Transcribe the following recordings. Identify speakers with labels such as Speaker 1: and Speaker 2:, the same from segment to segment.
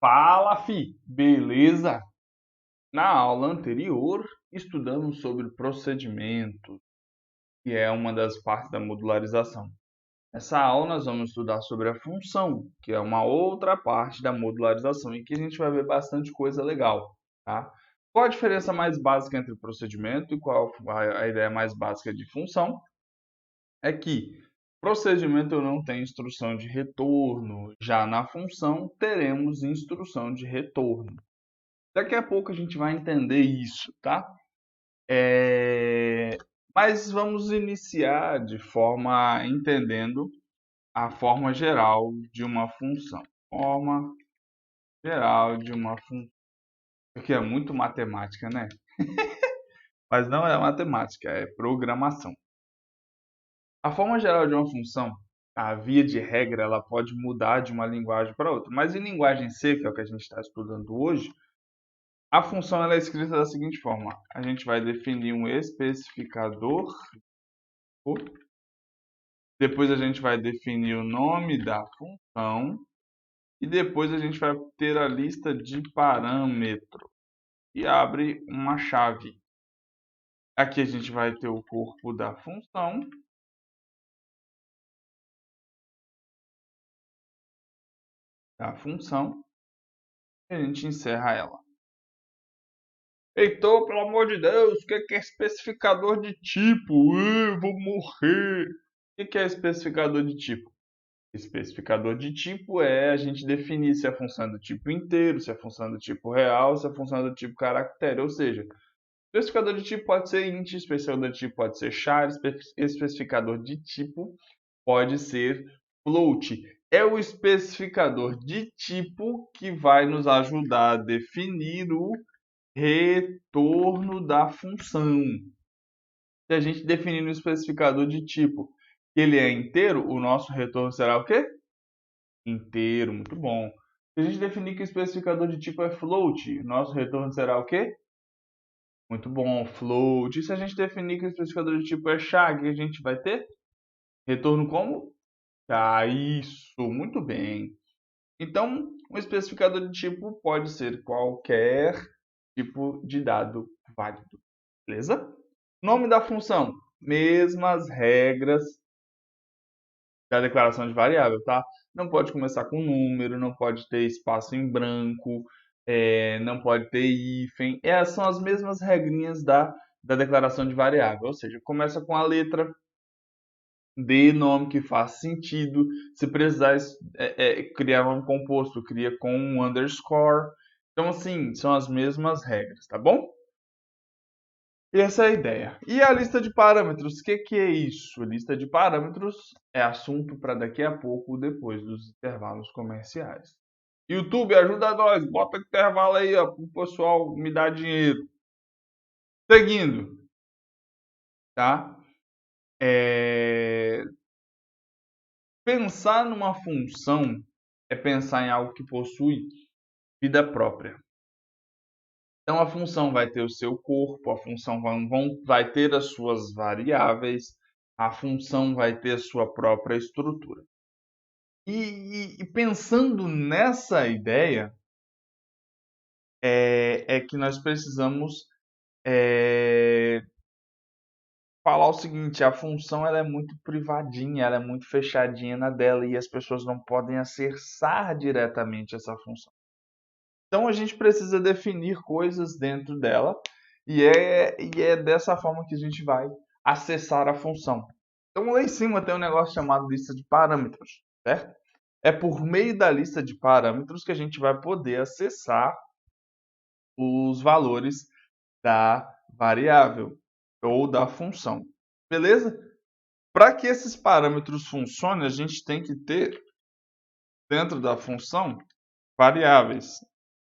Speaker 1: Fala, fi! Beleza? Na aula anterior, estudamos sobre procedimentos, que é uma das partes da modularização. Nessa aula, nós vamos estudar sobre a função, que é uma outra parte da modularização, e que a gente vai ver bastante coisa legal, tá? Qual a diferença mais básica entre procedimento e qual a ideia mais básica de função? É que procedimento não tem instrução de retorno, já na função teremos instrução de retorno. Daqui a pouco a gente vai entender isso, tá? Mas vamos iniciar de forma entendendo a forma geral de uma função. Forma geral de uma função. Porque é muito matemática, né? Mas não é matemática, é programação. A forma geral de uma função, a via de regra, ela pode mudar de uma linguagem para outra. Mas em linguagem C, que é o que a gente está estudando hoje, a função ela é escrita da seguinte forma: a gente vai definir um especificador, depois a gente vai definir o nome da função e depois a gente vai ter a lista de parâmetros e abre uma chave. Aqui a gente vai ter o corpo da função. E a gente encerra ela. Heitor, pelo amor de Deus, o que é especificador de tipo? Eu vou morrer. O que é especificador de tipo? Especificador de tipo é a gente definir se a função é do tipo inteiro, se a função é do tipo real, se a função é do tipo caractere. Ou seja, especificador de tipo pode ser int, especificador de tipo pode ser char, especificador de tipo pode ser float. É o especificador de tipo que vai nos ajudar a definir o retorno da função. Se a gente definir no especificador de tipo que ele é inteiro, o nosso retorno será o quê? Inteiro, muito bom. Se a gente definir que o especificador de tipo é float, o nosso retorno será o quê? Muito bom, float. E se a gente definir que o especificador de tipo é char, que a gente vai ter? Retorno como? Ah, isso, muito bem. Então, um especificador de tipo pode ser qualquer tipo de dado válido. Beleza? Nome da função. Mesmas regras da declaração de variável, tá? Não pode começar com número, não pode ter espaço em branco, não pode ter hífen. Essas são as mesmas regrinhas da declaração de variável. Ou seja, começa com a letra, dê nome que faz sentido. Se precisar criar um composto, cria com um underscore. Então, assim, são as mesmas regras, tá bom? E essa é a ideia. E a lista de parâmetros, o que é isso? A lista de parâmetros é assunto para daqui a pouco, depois dos intervalos comerciais. YouTube, ajuda nós, bota intervalo aí, ó, pro pessoal me dar dinheiro. Seguindo, tá? Pensar numa função é pensar em algo que possui vida própria. Então a função vai ter o seu corpo, a função vai ter as suas variáveis, a função vai ter a sua própria estrutura. E pensando nessa ideia, que nós precisamos falar o seguinte: a função ela é muito privadinha, ela é muito fechadinha na dela e as pessoas não podem acessar diretamente essa função. Então a gente precisa definir coisas dentro dela e é dessa forma que a gente vai acessar a função. Então lá em cima tem um negócio chamado lista de parâmetros, certo? É por meio da lista de parâmetros que a gente vai poder acessar os valores da variável ou da função. Beleza? Para que esses parâmetros funcionem, a gente tem que ter dentro da função variáveis.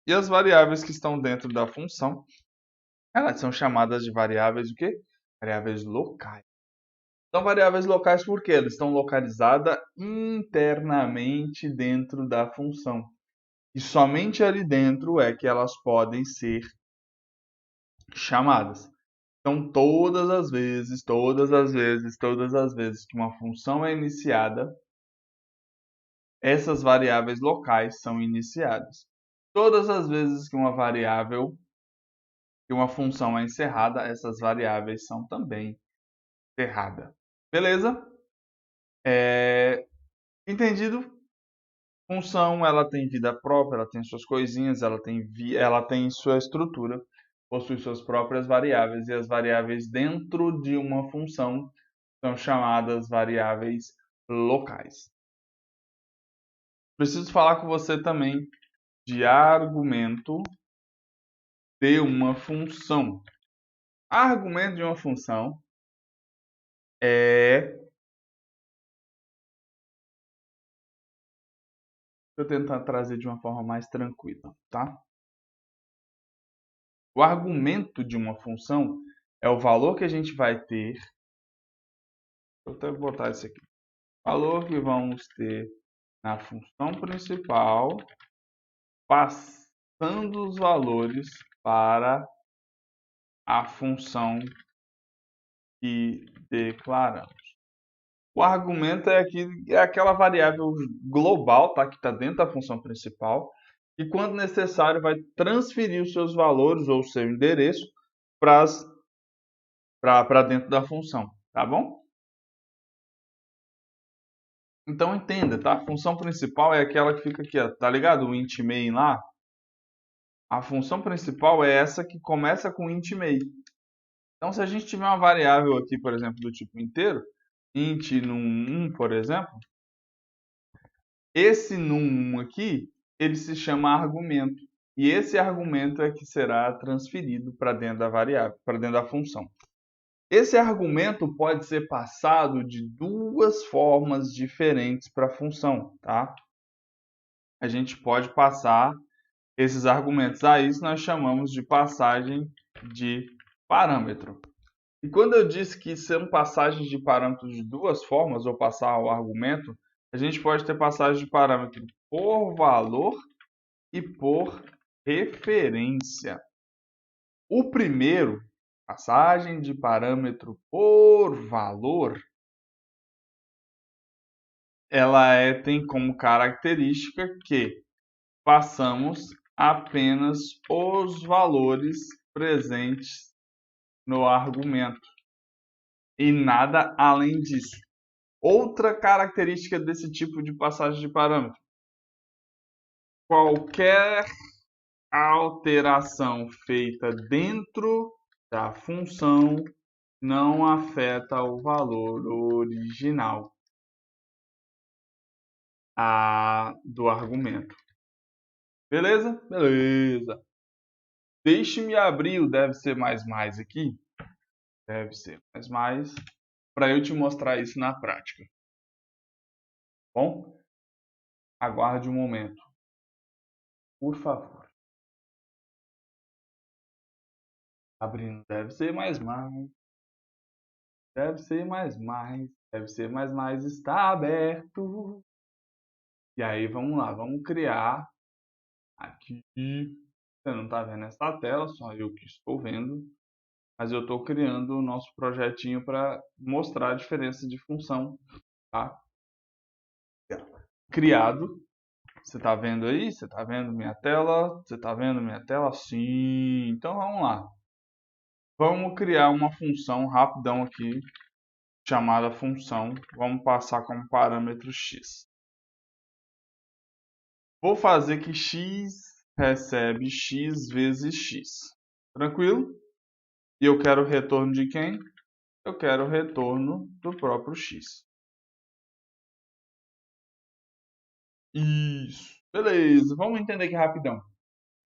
Speaker 1: E as variáveis que estão dentro da função, elas são chamadas de variáveis o quê? Variáveis locais. São variáveis locais porque elas estão localizadas internamente dentro da função. E somente ali dentro é que elas podem ser chamadas. Então, todas as vezes que uma função é iniciada, essas variáveis locais são iniciadas. Todas as vezes que uma variável, que uma função é encerrada, essas variáveis são também encerradas. Beleza? Entendido? Função, ela tem vida própria, ela tem suas coisinhas, ela tem sua estrutura, possui suas próprias variáveis, e as variáveis dentro de uma função são chamadas variáveis locais. Preciso falar com você também de argumento de uma função. Argumento de uma função é... Vou tentar trazer de uma forma mais tranquila, tá? O argumento de uma função é o valor que a gente vai ter. Vou até botar isso aqui. Valor que vamos ter na função principal, passando os valores para a função que declaramos. O argumento é aquela variável global, tá? Que está dentro da função principal, e quando necessário vai transferir os seus valores ou o seu endereço para dentro da função, tá bom? Então entenda, tá? A função principal é aquela que fica aqui, ó, tá ligado? O int main lá. A função principal é essa que começa com int main. Então, se a gente tiver uma variável aqui, por exemplo, do tipo inteiro, int num1, por exemplo, esse num1 aqui, ele se chama argumento. E esse argumento é que será transferido para dentro da variável, para dentro da função. Esse argumento pode ser passado de duas formas diferentes para a função, tá? A gente pode passar esses argumentos a isso, nós chamamos de passagem de parâmetro. E quando eu disse que são passagens de parâmetros de duas formas, ou passar o argumento, a gente pode ter passagem de parâmetro por valor e por referência. O primeiro, passagem de parâmetro por valor, ela tem como característica que passamos apenas os valores presentes no argumento e nada além disso. Outra característica desse tipo de passagem de parâmetro: qualquer alteração feita dentro da função não afeta o valor original do argumento. Beleza? Beleza. Deixe-me abrir o deve ser mais aqui. Deve ser mais para eu te mostrar isso na prática. Bom? Aguarde um momento. Por favor. Abrindo deve ser mais. Deve ser mais. Deve ser mais. Está aberto. E aí, vamos lá. Vamos criar aqui. Você não está vendo essa tela, só eu que estou vendo. Mas eu estou criando o nosso projetinho para mostrar a diferença de função, tá? Criado. Você está vendo aí? Você está vendo minha tela? Você está vendo minha tela? Sim. Então vamos lá. Vamos criar uma função rapidão aqui, chamada função. Vamos passar como parâmetro x. Vou fazer que x recebe x vezes x. Tranquilo? E eu quero o retorno de quem? Eu quero o retorno do próprio x. Isso. Beleza. Vamos entender aqui rapidão.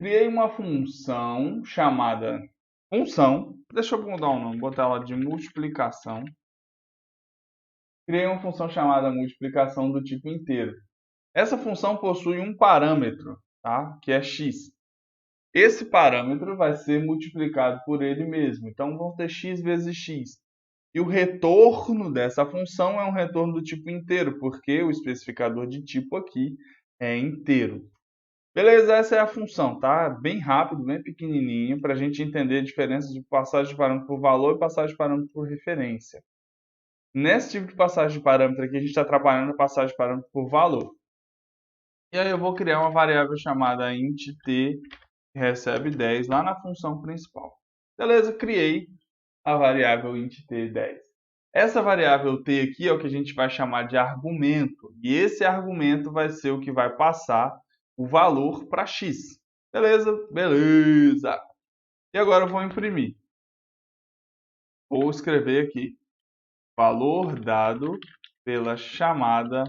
Speaker 1: Criei uma função chamada função. Deixa eu mudar o nome, botar ela de multiplicação. Criei uma função chamada multiplicação do tipo inteiro. Essa função possui um parâmetro, tá? Que é x. Esse parâmetro vai ser multiplicado por ele mesmo. Então, vamos ter x vezes x. E o retorno dessa função é um retorno do tipo inteiro, porque o especificador de tipo aqui é inteiro. Beleza, essa é a função, tá? Bem rápido, bem pequenininho, para a gente entender a diferença de passagem de parâmetro por valor e passagem de parâmetro por referência. Nesse tipo de passagem de parâmetro aqui, a gente está trabalhando a passagem de parâmetro por valor. E aí eu vou criar uma variável chamada int t, que recebe 10 lá na função principal. Beleza, criei a variável int t 10. Essa variável t aqui é o que a gente vai chamar de argumento. E esse argumento vai ser o que vai passar o valor para x. Beleza? Beleza! E agora eu vou imprimir. Vou escrever aqui valor dado pela chamada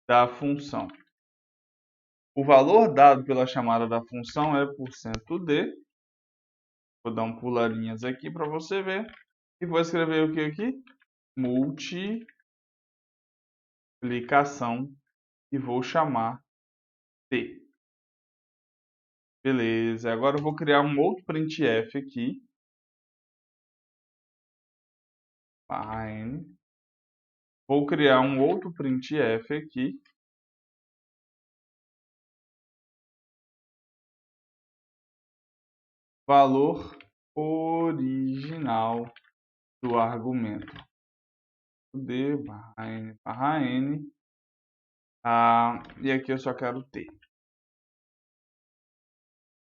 Speaker 1: da função. O valor dado pela chamada da função é %d. Vou dar um puladinhas aqui para você ver. E vou escrever o que aqui? Multiplicação. E vou chamar t. Beleza. Agora eu vou criar um outro printf aqui. Fine. Vou criar um outro printf aqui. Valor original do argumento. D barra n. E aqui eu só quero t.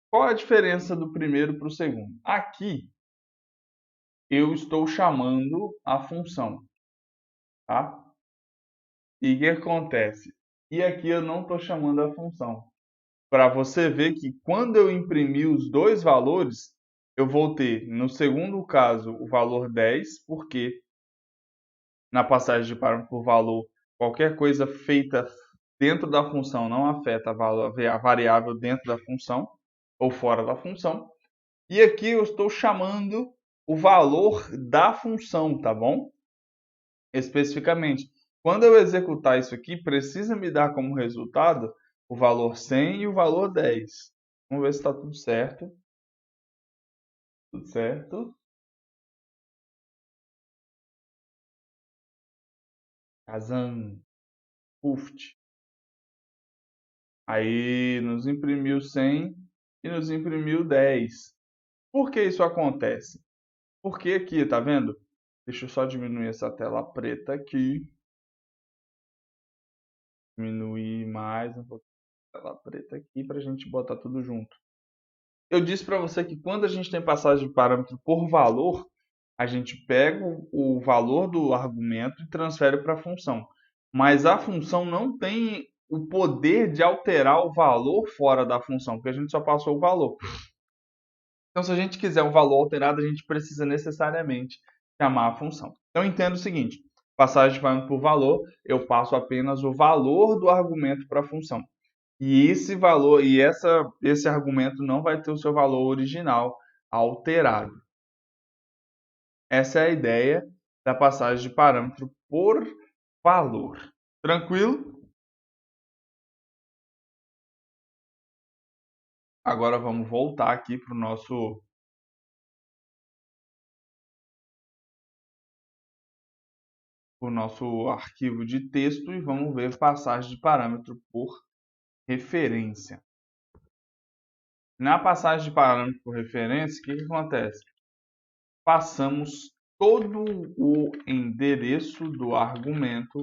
Speaker 1: Qual a diferença do primeiro para o segundo? Aqui eu estou chamando a função, tá? E o que acontece? E aqui eu não estou chamando a função. Para você ver que quando eu imprimir os dois valores, eu vou ter, no segundo caso, o valor 10, porque na passagem de parâmetro por valor, qualquer coisa feita dentro da função não afeta a variável dentro da função ou fora da função. E aqui eu estou chamando o valor da função, tá bom? Especificamente. Quando eu executar isso aqui, precisa me dar como resultado o valor 100 e o valor 10. Vamos ver se está tudo certo. Tudo certo. Kazan. Puft. Aí nos imprimiu 100 e nos imprimiu 10. Por que isso acontece? Porque aqui, tá vendo? Deixa eu só diminuir essa tela preta aqui. Diminuir mais um pouquinho a tela preta aqui para a gente botar tudo junto. Eu disse para você que quando a gente tem passagem de parâmetro por valor, a gente pega o valor do argumento e transfere para a função. Mas a função não tem o poder de alterar o valor fora da função, porque a gente só passou o valor. Então, se a gente quiser um valor alterado, a gente precisa necessariamente chamar a função. Então, entenda o seguinte: passagem de parâmetro por valor, eu passo apenas o valor do argumento para a função. E esse valor e esse argumento não vai ter o seu valor original alterado. Essa é a ideia da passagem de parâmetro por valor. Tranquilo? Agora vamos voltar aqui para o nosso arquivo de texto e vamos ver passagem de parâmetro por referência. Na passagem de parâmetro por referência, o que acontece? Passamos todo o endereço do argumento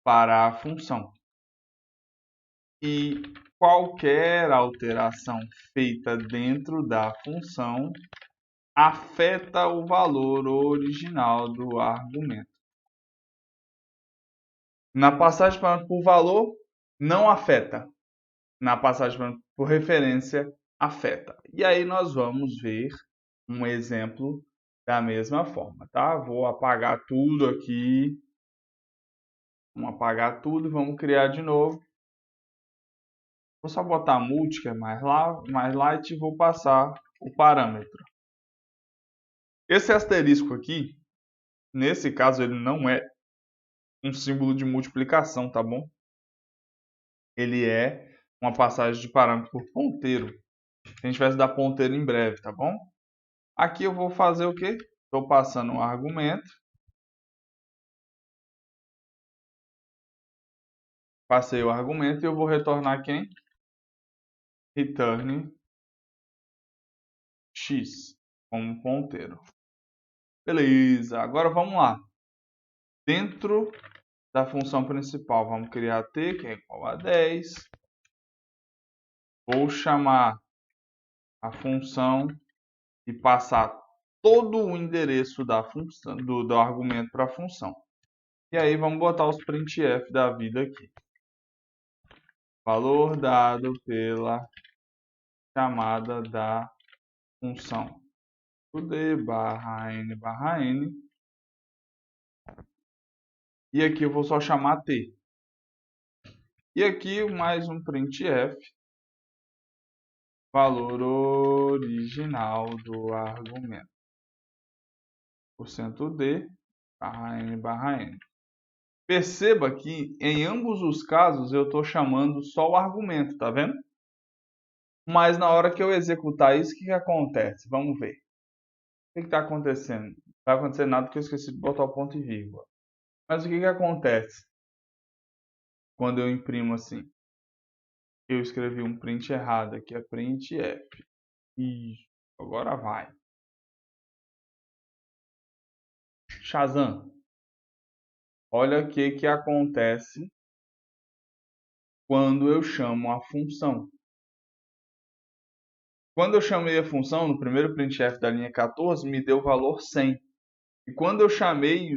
Speaker 1: para a função. E qualquer alteração feita dentro da função afeta o valor original do argumento. Na passagem de parâmetro por valor, não afeta. Na passagem de parâmetro por referência, afeta. E aí nós vamos ver um exemplo da mesma forma, tá? Vou apagar tudo aqui. Vamos apagar tudo e vamos criar de novo. Vou só botar multi, que é mais light, e vou passar o parâmetro. Esse asterisco aqui, nesse caso, ele não é um símbolo de multiplicação, tá bom? Ele é uma passagem de parâmetro por ponteiro. A gente vai dar ponteiro em breve, tá bom? Aqui eu vou fazer o quê? Estou passando um argumento. Passei o argumento e eu vou retornar quem? Return x como ponteiro. Beleza, agora vamos lá. Dentro da função principal, vamos criar t, que é igual a 10. vou chamar a função e passar todo o endereço da função, do argumento para a função. E aí vamos botar os printf da vida aqui. Valor dado pela chamada da função d barra n. E aqui eu vou só chamar t. E aqui mais um printf, valor original do argumento. %d barra n. Perceba que em ambos os casos eu estou chamando só o argumento, tá vendo? Mas na hora que eu executar isso, o que acontece? Vamos ver. O que está acontecendo? Não vai acontecer nada porque eu esqueci de botar o ponto e vírgula. Mas o que acontece quando eu imprimo assim? Eu escrevi um print errado aqui, é printf. Isso, agora vai. Shazam. Olha o que acontece quando eu chamo a função. Quando eu chamei a função, no primeiro printf da linha 14, me deu o valor 100. E quando eu chamei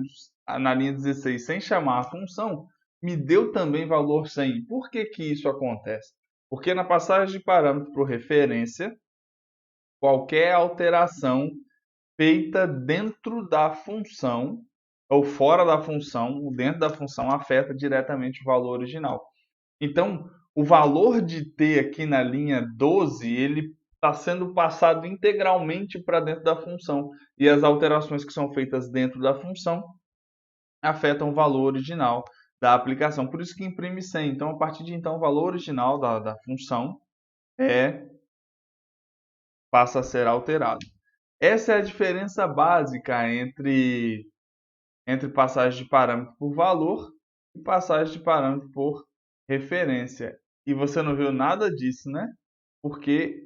Speaker 1: na linha 16 sem chamar a função, me deu também valor 100. Por que isso acontece? Porque na passagem de parâmetro por referência, qualquer alteração feita dentro da função ou fora da função, ou dentro da função, afeta diretamente o valor original. Então, o valor de t aqui na linha 12, ele está sendo passado integralmente para dentro da função. E as alterações que são feitas dentro da função afetam o valor original da aplicação. Por isso que imprime 100. Então, a partir de então, o valor original da função passa a ser alterado. Essa é a diferença básica entre passagem de parâmetro por valor e passagem de parâmetro por referência. E você não viu nada disso, né? Porque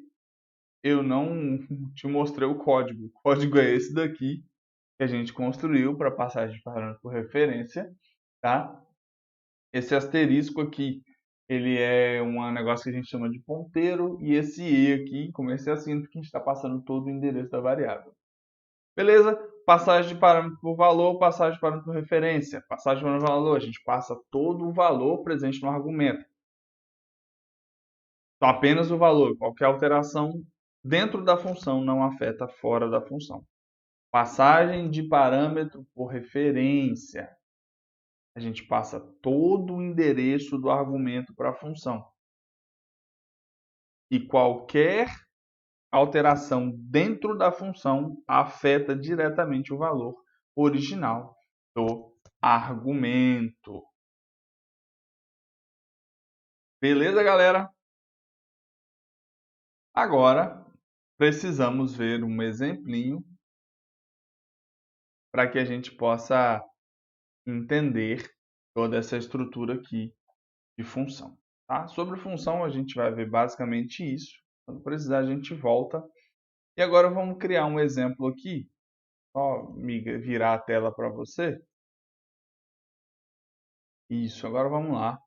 Speaker 1: eu não te mostrei o código. O código é esse daqui que a gente construiu para passagem de parâmetro por referência, tá? Esse asterisco aqui, ele é um negócio que a gente chama de ponteiro, e esse e aqui, como esse acento, que a gente está passando todo o endereço da variável. Beleza? Passagem de parâmetro por valor, passagem de parâmetro por referência. Passagem de parâmetro por valor, a gente passa todo o valor presente no argumento. Então, apenas o valor. Qualquer alteração dentro da função não afeta fora da função. Passagem de parâmetro por referência. A gente passa todo o endereço do argumento para a função. E qualquer alteração dentro da função afeta diretamente o valor original do argumento. Beleza, galera? Agora precisamos ver um exemplinho para que a gente possa entender toda essa estrutura aqui de função. Tá? Sobre função, a gente vai ver basicamente isso. Quando precisar, a gente volta. E agora vamos criar um exemplo aqui. Só virar a tela para você. Isso, agora vamos lá.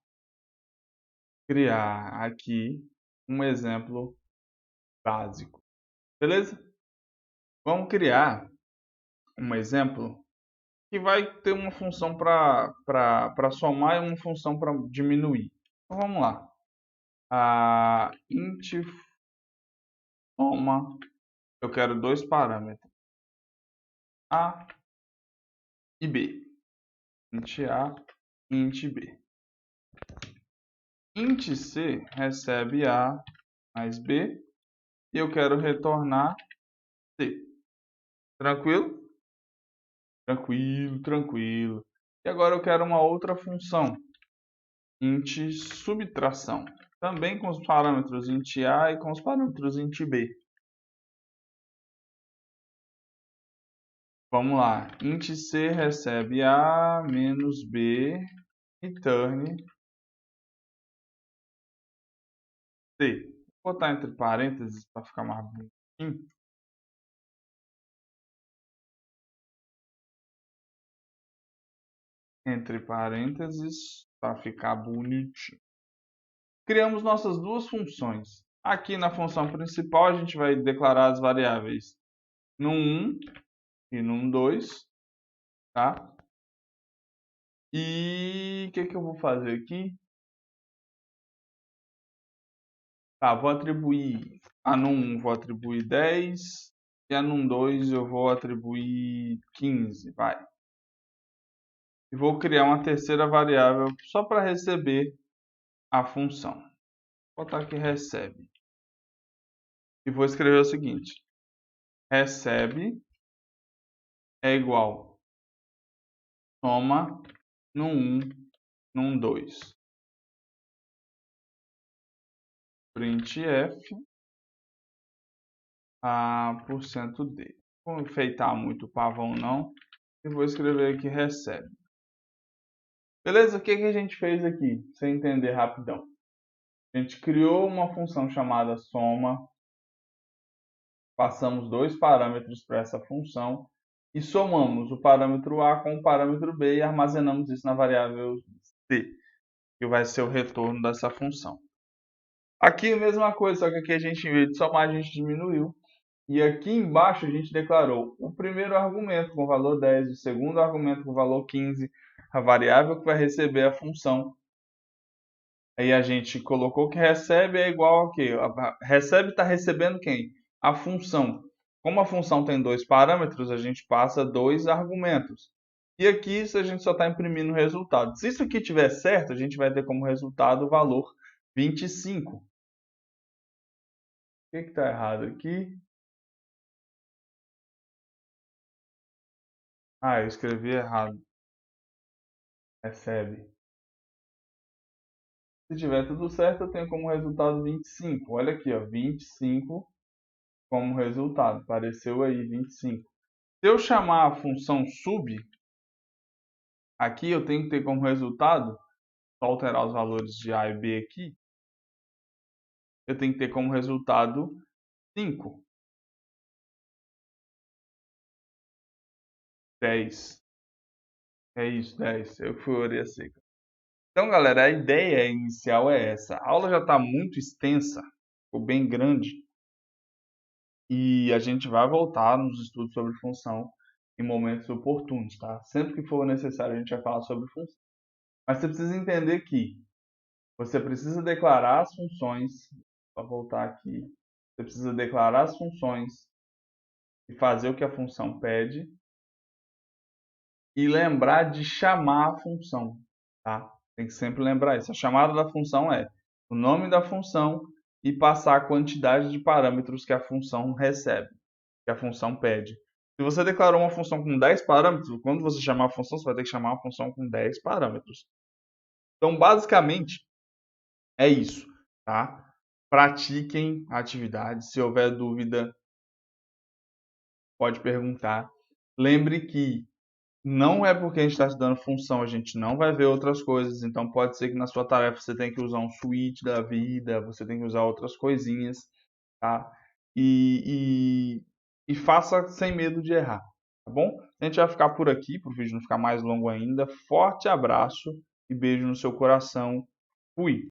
Speaker 1: Criar aqui um exemplo básico. Beleza? Vamos criar um exemplo que vai ter uma função para somar e uma função para diminuir. Então vamos lá. A int soma, eu quero dois parâmetros, A e B. Int A e int B. Int C recebe A mais B e eu quero retornar C. Tranquilo? Tranquilo, tranquilo. E agora eu quero uma outra função, int subtração, também com os parâmetros int A e com os parâmetros int B. Vamos lá, int C recebe A menos B, return C. Vou botar entre parênteses para ficar mais bonitinho. Entre parênteses para ficar bonitinho. Criamos nossas duas funções. Aqui na função principal, a gente vai declarar as variáveis no 1 e no 2, tá? E o que eu vou fazer aqui? Tá, vou atribuir a num 1, vou atribuir 10 e a num 2 eu vou atribuir 15, vai. E vou criar uma terceira variável só para receber a função. Vou botar aqui recebe. E vou escrever o seguinte: recebe é igual soma num 1, num 2. Printf a %d. Vou enfeitar muito o pavão não. E vou escrever aqui recebe. Beleza? O que a gente fez aqui? Sem entender rapidão. A gente criou uma função chamada soma. Passamos dois parâmetros para essa função. E somamos o parâmetro A com o parâmetro B e armazenamos isso na variável C, que vai ser o retorno dessa função. Aqui a mesma coisa, só que aqui a gente, em vez de somar, a gente diminuiu. E aqui embaixo a gente declarou o primeiro argumento com o valor 10, o segundo argumento com o valor 15, a variável que vai receber a função. Aí a gente colocou que recebe é igual a quê? Recebe está recebendo quem? A função. Como a função tem dois parâmetros, a gente passa dois argumentos. E aqui a gente só está imprimindo o resultado. Se isso aqui estiver certo, a gente vai ter como resultado o valor 25. O que está errado aqui? Ah, eu escrevi errado. Recebe. Se tiver tudo certo, eu tenho como resultado 25. Olha aqui, ó, 25 como resultado. Apareceu aí 25. Se eu chamar a função sub, aqui eu tenho que ter como resultado, só alterar os valores de A e B aqui, eu tenho que ter como resultado 5. 10. É isso, 10. Eu fui orelha seca. Então, galera, a ideia inicial é essa. A aula já está muito extensa, ficou bem grande. E a gente vai voltar nos estudos sobre função em momentos oportunos, tá? Sempre que for necessário, a gente vai falar sobre função. Mas você precisa entender que você precisa declarar as funções. Vou voltar aqui. Você precisa declarar as funções e fazer o que a função pede. E lembrar de chamar a função, tá? Tem que sempre lembrar isso. A chamada da função é o nome da função e passar a quantidade de parâmetros que a função recebe, que a função pede. Se você declarou uma função com 10 parâmetros, quando você chamar a função, você vai ter que chamar uma função com 10 parâmetros. Então, basicamente, é isso, tá? Pratiquem a atividade. Se houver dúvida, pode perguntar. Lembre que não é porque a gente está estudando função, a gente não vai ver outras coisas. Então, pode ser que na sua tarefa você tenha que usar um switch da vida, você tem que usar outras coisinhas, tá? E faça sem medo de errar, tá bom? A gente vai ficar por aqui, para o vídeo não ficar mais longo ainda. Forte abraço e beijo no seu coração. Fui!